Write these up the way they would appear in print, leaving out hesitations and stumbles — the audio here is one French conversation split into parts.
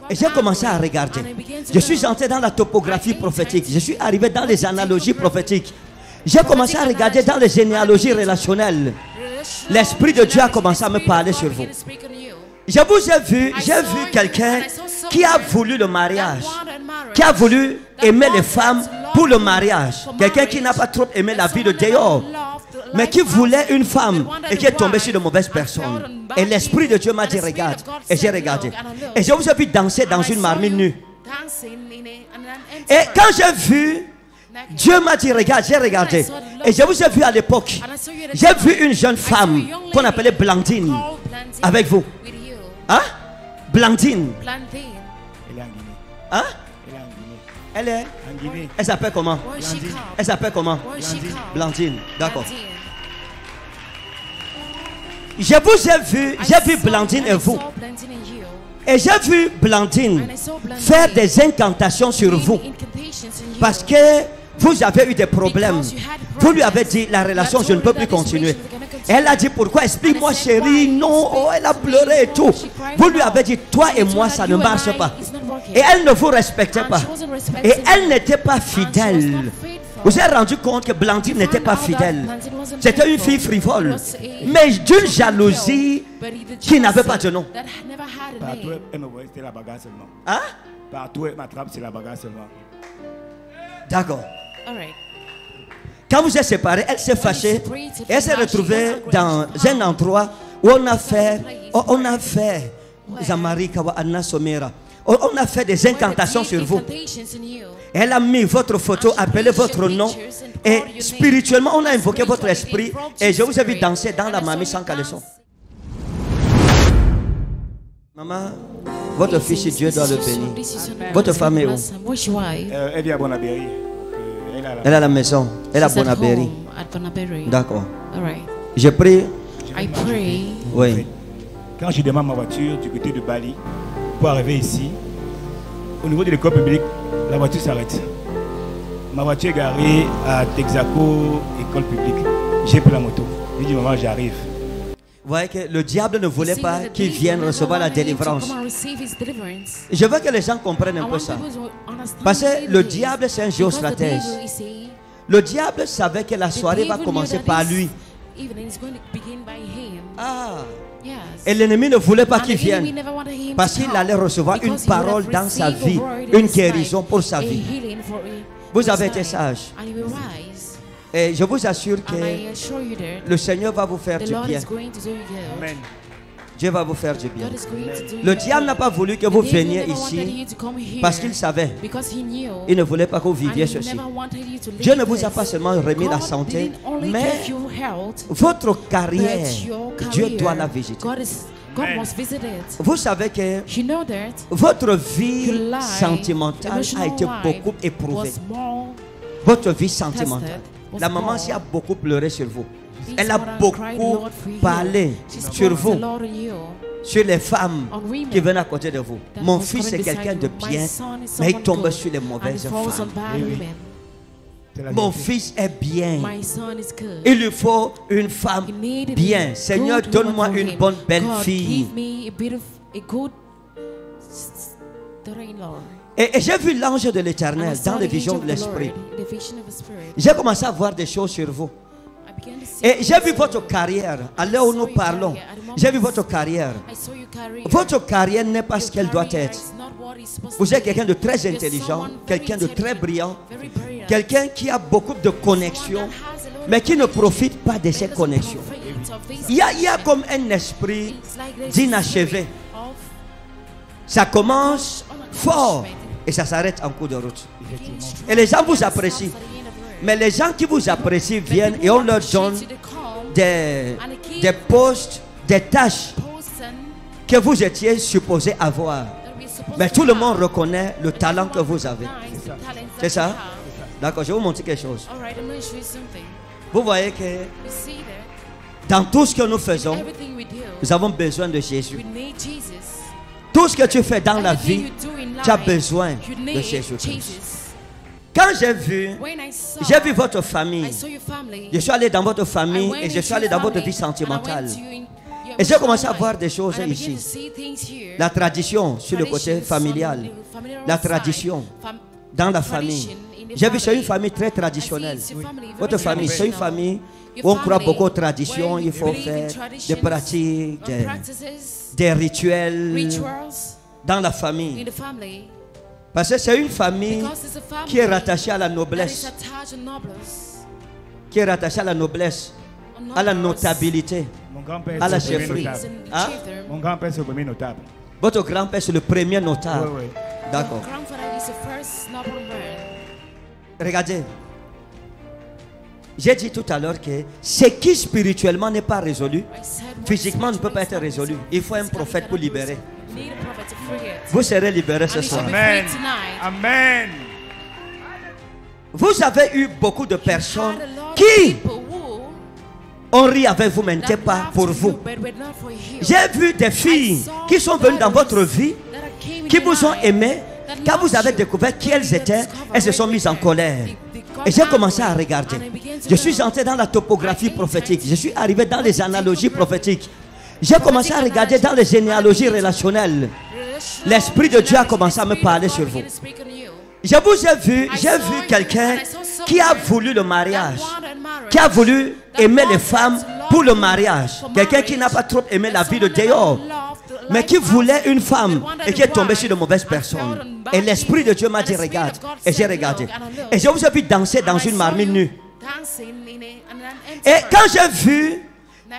Et j'ai commencé à regarder. Je suis entré dans la topographie prophétique. Je suis arrivé dans les analogies prophétiques. J'ai commencé à regarder dans les généalogies relationnelles. L'Esprit de Dieu a commencé à me parler sur vous. Je vous ai vu quelqu'un qui a voulu le mariage, qui a voulu aimer les femmes pour le mariage. Quelqu'un qui n'a pas trop aimé la vie de dehors, mais qui voulait une femme et qui est tombé sur de mauvaises personnes. Et l'Esprit de Dieu m'a dit regarde. Et j'ai regardé. Et je vous ai vu danser dans une marmite nue. Et quand j'ai vu, Dieu m'a dit regarde, j'ai regardé. Et je vous ai vu à l'époque. J'ai vu une jeune femme qu'on appelait Blandine avec vous. Hein? Blandine. Elle est en Guinée. Hein? Elle est en Guinée. Elle est En Guinée. Elle s'appelle comment? Elle s'appelle comment? Blandine. D'accord. Je vous ai vu Blandine et vous. Et j'ai vu Blandine faire des incantations sur vous. Parce que vous avez eu des problèmes. Vous lui avez dit la relation, je ne peux plus continuer. Elle a dit pourquoi? Explique-moi chérie. Non, oh, elle a pleuré et tout. Vous lui avez dit toi et moi ça ne marche pas. Et elle ne vous respectait pas. Et elle n'était pas fidèle. Vous vous êtes rendu compte que Blandine n'était pas fidèle. C'était une fille frivole. Mais d'une jalousie qui n'avait pas de nom. Partout, elle me voyait, c'était la bagarre seulement. Hein? Partout, elle m'attrape, c'est la bagarre seulement. D'accord. Quand vous êtes séparés, elle s'est fâchée. Et elle s'est retrouvée dans un endroit où on a fait des incantations sur vous. Elle a mis votre photo, appelé votre nom. Et spirituellement, on a invoqué votre esprit. Et je vous ai vu danser dans la mamie sans caleçon. Maman, votre fils, Dieu doit le bénir. Votre femme est où? Elle vit à Bonabéry. Elle est à la maison. Elle est à Bonabéry. D'accord. Je prie. Oui. Quand je démarre ma voiture du côté de Bali pour arriver ici, au niveau de l'école publique, la voiture s'arrête. Ma voiture est garée à Texaco, école publique. J'ai pris la moto. Je dis maman, j'arrive. Vous voyez que le diable ne voulait pas qu'il vienne recevoir la délivrance. Je veux que les gens comprennent un peu ça. Parce que le diable, c'est un géostratège. Le diable savait que la soirée va commencer par lui. Ah. Et l'ennemi ne voulait pas qu'il vienne. Parce qu'il allait recevoir une parole dans sa vie. Une guérison pour sa vie. Vous avez été sage. Et je vous assure que le Seigneur va vous faire du bien. Amen. Dieu va vous faire du bien. Le diable n'a pas voulu que vous veniez ici parce qu'il savait. Il ne voulait pas que vous viviez ceci. Dieu ne vous a pas seulement remis la santé, mais votre carrière, Dieu doit la visiter. Vous savez que votre vie sentimentale a été beaucoup éprouvée. Votre vie sentimentale. La maman aussi a beaucoup pleuré sur vous. Elle a beaucoup parlé sur vous, sur les femmes qui venaient à côté de vous. Mon fils est quelqu'un de bien, mais il tombe sur les mauvaises femmes. Mon fils est bien. Il lui faut une femme bien. Seigneur, donne-moi une bonne belle fille. Et j'ai vu l'ange de l'Éternel dans les visions de l'Esprit. J'ai commencé à voir des choses sur vous. Et j'ai vu votre carrière. À l'heure où nous parlons, j'ai vu votre carrière. Votre carrière n'est pas ce qu'elle doit être. Vous êtes quelqu'un de très intelligent, quelqu'un de très brillant, quelqu'un qui a beaucoup de connexions, mais qui ne profite pas de ces connexions. Il y a comme un esprit d'inachevé. Ça commence fort et ça s'arrête en cours de route. Et les gens vous apprécient. Mais les gens qui vous apprécient viennent et on leur donne des postes, des tâches que vous étiez supposé avoir. Mais tout le monde reconnaît le talent que vous avez. C'est ça? D'accord, je vais vous montrer quelque chose. Vous voyez que dans tout ce que nous faisons, nous avons besoin de Jésus. Tout ce que tu fais dans la vie, tu as besoin de Jésus-Christ. Quand j'ai vu votre famille, je suis allé dans votre famille et je suis allé dans votre vie sentimentale. Et j'ai commencé à voir des choses ici. La tradition sur le côté familial. La tradition dans la famille. J'ai vu, c'est une famille très traditionnelle. Votre famille, c'est une famille où on croit beaucoup aux traditions. Il faut faire des pratiques, des rituels dans la famille. Parce que c'est une famille qui est rattachée à la noblesse. Qui est rattachée à la noblesse, à la notabilité, à la chefferie. Hein? Mon grand-père, c'est le premier notable. Votre grand-père, c'est le premier notable. Oui, oui. D'accord. Regardez. J'ai dit tout à l'heure que ce qui spirituellement n'est pas résolu, physiquement ne peut pas être résolu. Il faut un prophète pour libérer. Vous serez libérés ce soir. Amen. Amen. Vous avez eu beaucoup de personnes qui ont ri avec vous, mais n'étaient pas pour vous. J'ai vu des filles qui sont venues dans votre vie, qui vous ont aimé. Quand vous avez découvert qui elles étaient, elles se sont mises en colère. Et j'ai commencé à regarder. Je suis entré dans la topographie prophétique. Je suis arrivé dans les analogies prophétiques. J'ai commencé à regarder dans les généalogies relationnelles. L'Esprit de Dieu a commencé à me parler sur vous. Je vous ai vu, j'ai vu quelqu'un qui a voulu le mariage, qui a voulu aimer les femmes pour le mariage. Quelqu'un qui n'a pas trop aimé la vie de dehors, mais qui voulait une femme et qui est tombé sur de mauvaises personnes. Et l'Esprit de Dieu m'a dit regarde. Et j'ai regardé. Et je vous ai vu danser dans une marmite nue. Et quand j'ai vu,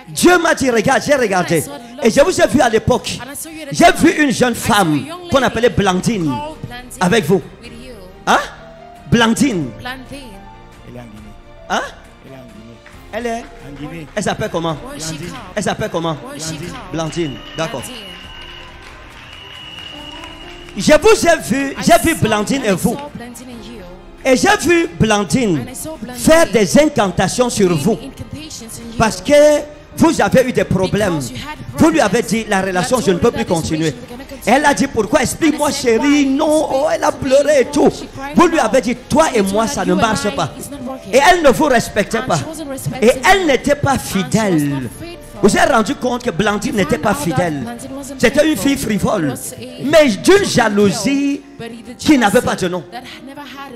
Dieu m'a dit regarde, j'ai regardé. Et je vous ai vu à l'époque. J'ai vu une jeune femme qu'on appelait Blandine avec vous. Hein? Blandine. Elle est en Guinée. Hein? Elle est en Guinée. Elle est En Guinée. Elle s'appelle comment? Elle s'appelle comment? Blandine. D'accord. Je vous ai vu, j'ai vu Blandine et vous. Et j'ai vu Blandine faire des incantations sur vous. Parce que vous avez eu des problèmes. Vous lui avez dit, la relation, je ne peux plus continuer. Elle a dit, pourquoi? Explique-moi, chérie. Non, oh, elle a pleuré et tout. Vous lui avez dit, toi et moi, ça ne marche pas. Et elle ne vous respectait pas. Et elle n'était pas fidèle. Vous vous êtes rendu compte que Blandine n'était pas fidèle. C'était une fille frivole. Mais d'une jalousie qui n'avait pas de nom.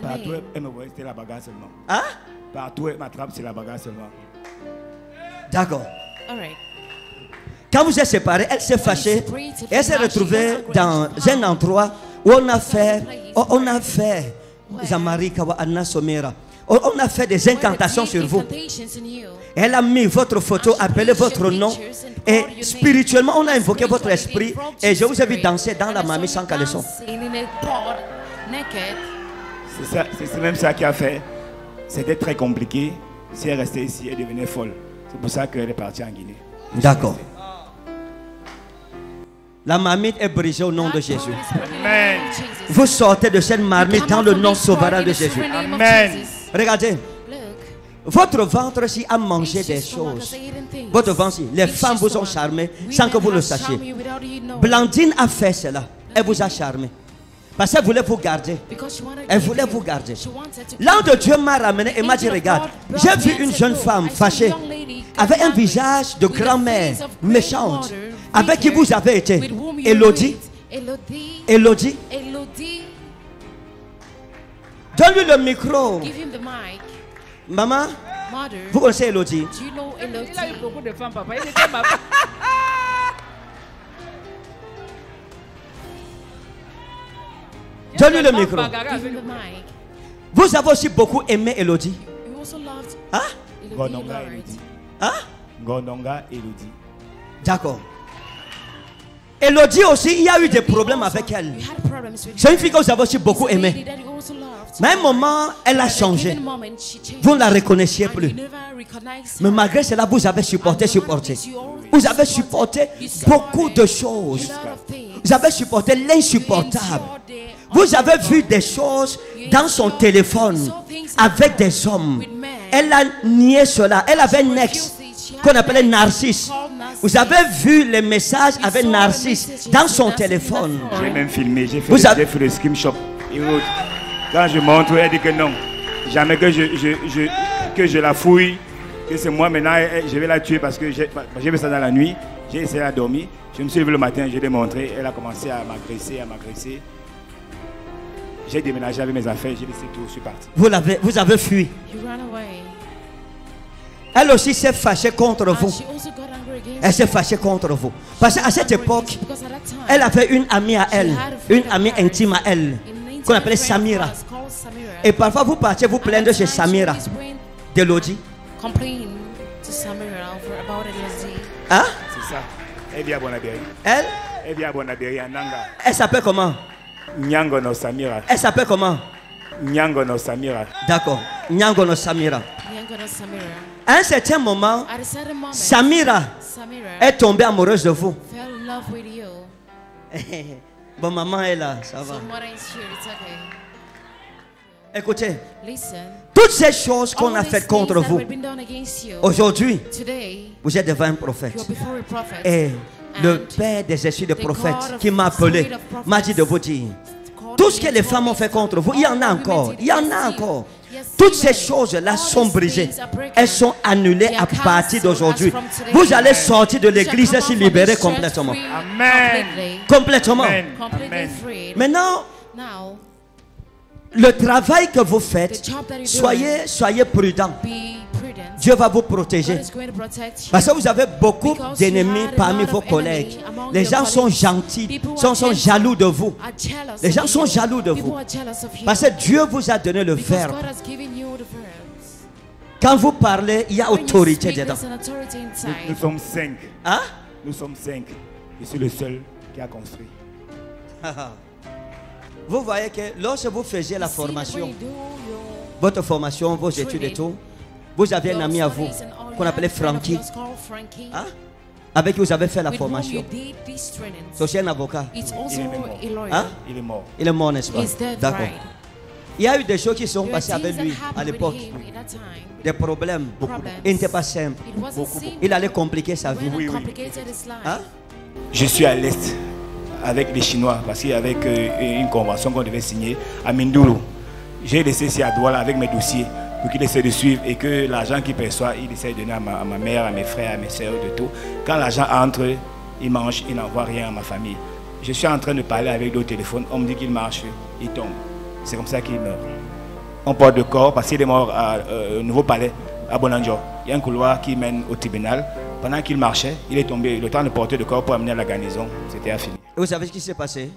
Partout, elle me voyait, c'était la bagarre seulement. Hein? Partout, elle m'attrape, c'est la bagarre seulement. D'accord. Quand vous êtes séparés, elle s'est fâchée. Et elle s'est retrouvée dans un endroit où on a fait Zamarika Anna Somera. On a fait des incantations sur vous. Elle a mis votre photo, appelé votre nom. Et spirituellement, on a invoqué votre esprit. Et je vous ai vu danser dans la mamie sans caleçon. C'est même ça qui a fait. C'était très compliqué. Si elle restait ici, elle devenait folle. C'est pour ça qu'elle est partie en Guinée. D'accord. La marmite est brisée au nom de Jésus. Amen. Vous sortez de cette marmite dans le nom souverain de Jésus. Amen. Regardez. Votre ventre-ci a mangé des choses. Votre ventre-ci, les femmes vous ont charmé sans que vous le sachiez. Blandine a fait cela. Elle vous a charmé. Parce qu'elle voulait vous garder. Elle voulait vous garder. L'ange de Dieu m'a ramené et m'a dit, regarde, j'ai vu une jeune femme fâchée, avec un visage de grand-mère méchante, avec qui vous avez été. Elodie. Elodie. Donne-lui le micro. Maman, vous connaissez Elodie? Il a eu beaucoup de femmes, papa. Il était ma femme. Donne-lui le micro. Vous avez aussi beaucoup aimé Elodie. Hein? Gondonga Elodie. Hein? Gondonga Elodie. D'accord. Elodie aussi, il y a eu des problèmes avec elle. C'est une fille que vous avez aussi beaucoup aimée. Mais à un moment, elle a changé. Vous ne la reconnaissiez plus. Mais malgré cela, vous avez supporté. Vous avez supporté beaucoup de choses. Vous avez supporté l'insupportable. Vous avez vu des choses dans son téléphone avec des hommes. Elle a nié cela. Elle avait un ex qu'on appelait Narcisse. Vous avez vu les messages avec Narcisse dans son téléphone. J'ai même filmé. J'ai fait le screenshot. Quand je montre, elle dit que non. Jamais que je la fouille. Que c'est moi maintenant, je vais la tuer parce que j'ai fait ça dans la nuit. J'ai essayé de dormir. Je me suis levé le matin, je l'ai montré. Elle a commencé à m'agresser. J'ai déménagé avec mes affaires, j'ai laissé tout, je suis parti. Vous avez fui. Elle aussi s'est fâchée contre vous. Elle s'est fâchée contre vous. Parce qu'à cette époque, elle avait une amie à elle, une amie intime à elle, qu'on appelait Samira. Et parfois vous partiez vous plaindre chez Samira d'Elodie. Hein? C'est ça. Elle vient à Bonabéry. Elle vient à Bonabéry, à Nanga. Elle s'appelle comment? Nyangono Samira. Elle s'appelle comment? Nyangono Samira. D'accord. Nyangono Samira. À un certain moment, Samira est tombée amoureuse de vous. Bon, maman est là, ça va. Écoutez, toutes ces choses qu'on a faites contre vous, aujourd'hui, vous êtes devant un prophète. Et le père des esprits de prophètes qui m'a appelé, m'a dit de vous dire, tout ce que les femmes ont fait contre vous, il y en a encore. Il y en a encore. Toutes ces choses-là sont brisées. Elles sont annulées à partir d'aujourd'hui. Vous allez sortir de l'église et se libérer complètement. Amen. Complètement. Amen. Maintenant, le travail que vous faites, soyez prudents. Dieu va vous protéger. Parce que vous avez beaucoup d'ennemis parmi vos collègues. Les gens sont gentils, sont jaloux de vous. Les gens sont jaloux de vous. Parce que Dieu vous a donné le verbe. Quand vous parlez, il y a autorité dedans. Nous sommes 5. Hein? Nous sommes 5. Je suis le seul qui a construit. Vous voyez que lorsque vous faisiez la formation, votre formation, vos études et tout, vous aviez un ami à vous qu'on appelait Frankie. Hein? Avec qui vous avez fait la formation. C'est aussi un avocat. Hein? Il est mort. Il est mort, n'est-ce pas? D'accord. Il y a eu des choses qui sont passées avec lui à l'époque. Des problèmes. Il n'était pas simple. Il allait compliquer sa vie. Oui. Hein? Je suis à l'Est avec les Chinois parce qu'il y avait une convention qu'on devait signer à Mindulu. J'ai laissé ici à Douala avec mes dossiers pour qu'il essaie de suivre et que l'argent qu'il perçoit, il essaie de donner à ma mère, à mes frères, à mes soeurs, de tout. Quand l'argent entre, il mange, il n'envoie rien à ma famille. Je suis en train de parler avec d'autres téléphones, on me dit qu'il marche, il tombe. C'est comme ça qu'il meurt. On porte le corps parce qu'il est mort au Nouveau Palais, à Bonanjo. Il y a un couloir qui mène au tribunal. Pendant qu'il marchait, il est tombé. Le temps de porter le corps pour amener à la garnison, c'était fini. Et vous savez ce qui s'est passé?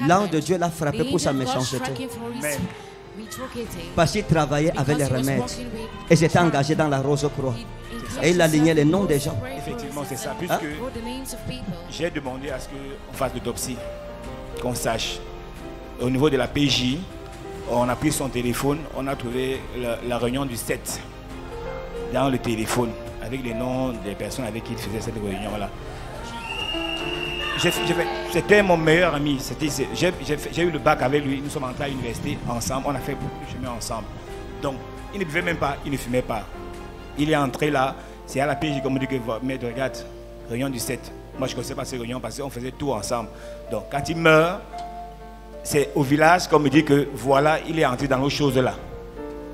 L'ange de Dieu l'a frappé pour sa méchanceté. Amen. Parce qu'il travaillait avec les remèdes. Et s'était engagé dans la Rose Croix. Et il alignait les noms des gens. Effectivement, c'est ça. Puisque j'ai demandé à ce qu'on fasse l'autopsie, qu'on sache. Au niveau de la PJ, on a pris son téléphone, on a trouvé la réunion du 7 dans le téléphone, avec les noms des personnes avec qui il faisait cette réunion-là. C'était mon meilleur ami. J'ai eu le bac avec lui. Nous sommes entrés à l'université ensemble. On a fait beaucoup de chemin ensemble. Donc, il ne buvait même pas, il ne fumait pas. Il est entré là. C'est à la PJ qu'on me dit que, mais regarde, réunion du 7. Moi, je ne connaissais pas ces réunions parce qu'on faisait tout ensemble. Donc, quand il meurt, c'est au village qu'on me dit que voilà, il est entré dans nos choses là.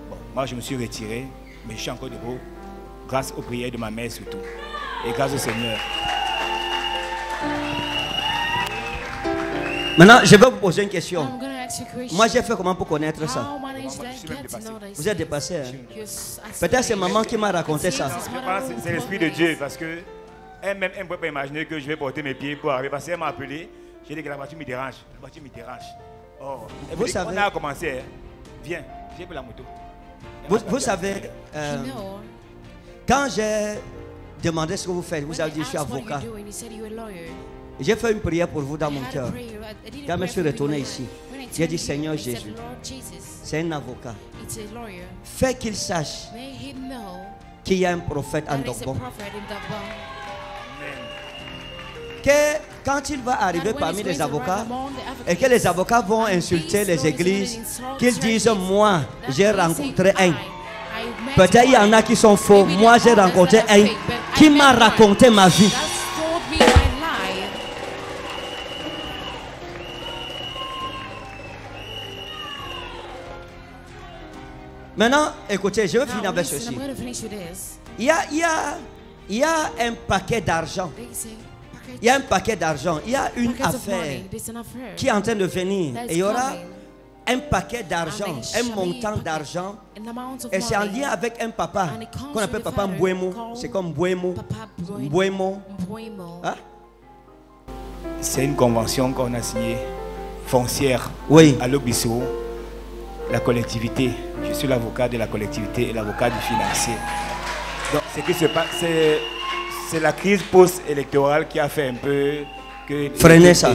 Bon, moi, je me suis retiré, mais je suis encore debout, grâce aux prières de ma mère surtout. Et grâce au Seigneur. Maintenant, je vais vous poser une question. Moi, j'ai fait comment pour connaître ça? Vous êtes dépassé. Hein? Peut-être c'est maman qui m'a raconté ça. C'est l'Esprit de Dieu parce que elle-même, elle ne peut pas imaginer que je vais porter mes pieds pour arriver. Parce qu'elle m'a appelé, j'ai dit que la voiture me dérange. La voiture me dérange. Oh, vous savez, on a commencé. Hein? Viens, j'ai pris la moto. Vous savez, quand j'ai demandé ce que vous faites, vous avez dit je suis avocat. J'ai fait une prière pour vous dans mon cœur. Quand je me suis retourné ici, j'ai dit Seigneur Jésus, c'est un avocat. Fais qu'il sache qu'il y a un prophète en Dogbo. Que quand il va arriver parmi les avocats et que les avocats vont insulter les églises, qu'ils disent moi j'ai rencontré un. Peut-être il y en a qui sont faux. Moi j'ai rencontré un qui m'a raconté ma vie. Maintenant, écoutez, je vais finir avec ceci. Il y a il y a un paquet d'argent. Il y a un paquet d'argent. Il y a une affaire qui est en train de venir. Et il y aura un paquet d'argent, un montant d'argent. Et c'est en lien avec un papa qu'on appelle Papa Mbouemo. C'est comme Mbouemo. Mbouemo. Hein? C'est une convention qu'on a signée, foncière, à Lobissou, la collectivité. Je suis l'avocat de la collectivité et l'avocat du financier. Donc, ce qui se passe, c'est la crise post-électorale qui a fait un peu freiner ça.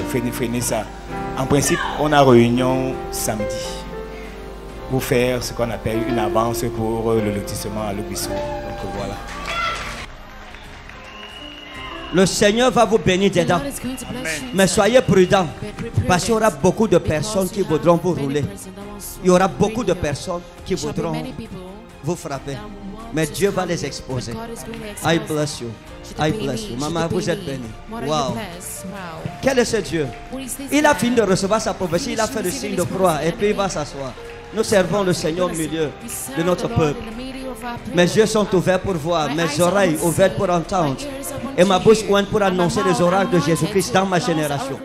En principe, on a réunion samedi pour faire ce qu'on appelle une avance pour le lotissement à Lobissou. Donc voilà. Le Seigneur va vous bénir dedans. Mais soyez prudents. Parce qu'il y aura beaucoup de personnes qui voudront vous rouler. Il y aura beaucoup de personnes qui voudront vous frapper. Mais Dieu va les exposer. I bless you. I bless you. Maman, vous êtes bénie. Wow. Quel est ce Dieu? Il a fini de recevoir sa prophétie. Il a fait le signe de croix. Et puis il va s'asseoir. Nous servons le Seigneur au milieu de notre peuple. Mes yeux sont ouverts pour voir. Mes oreilles ouvertes pour entendre. Et ma bouche ouverte pour annoncer les oracles de Jésus-Christ dans ma génération.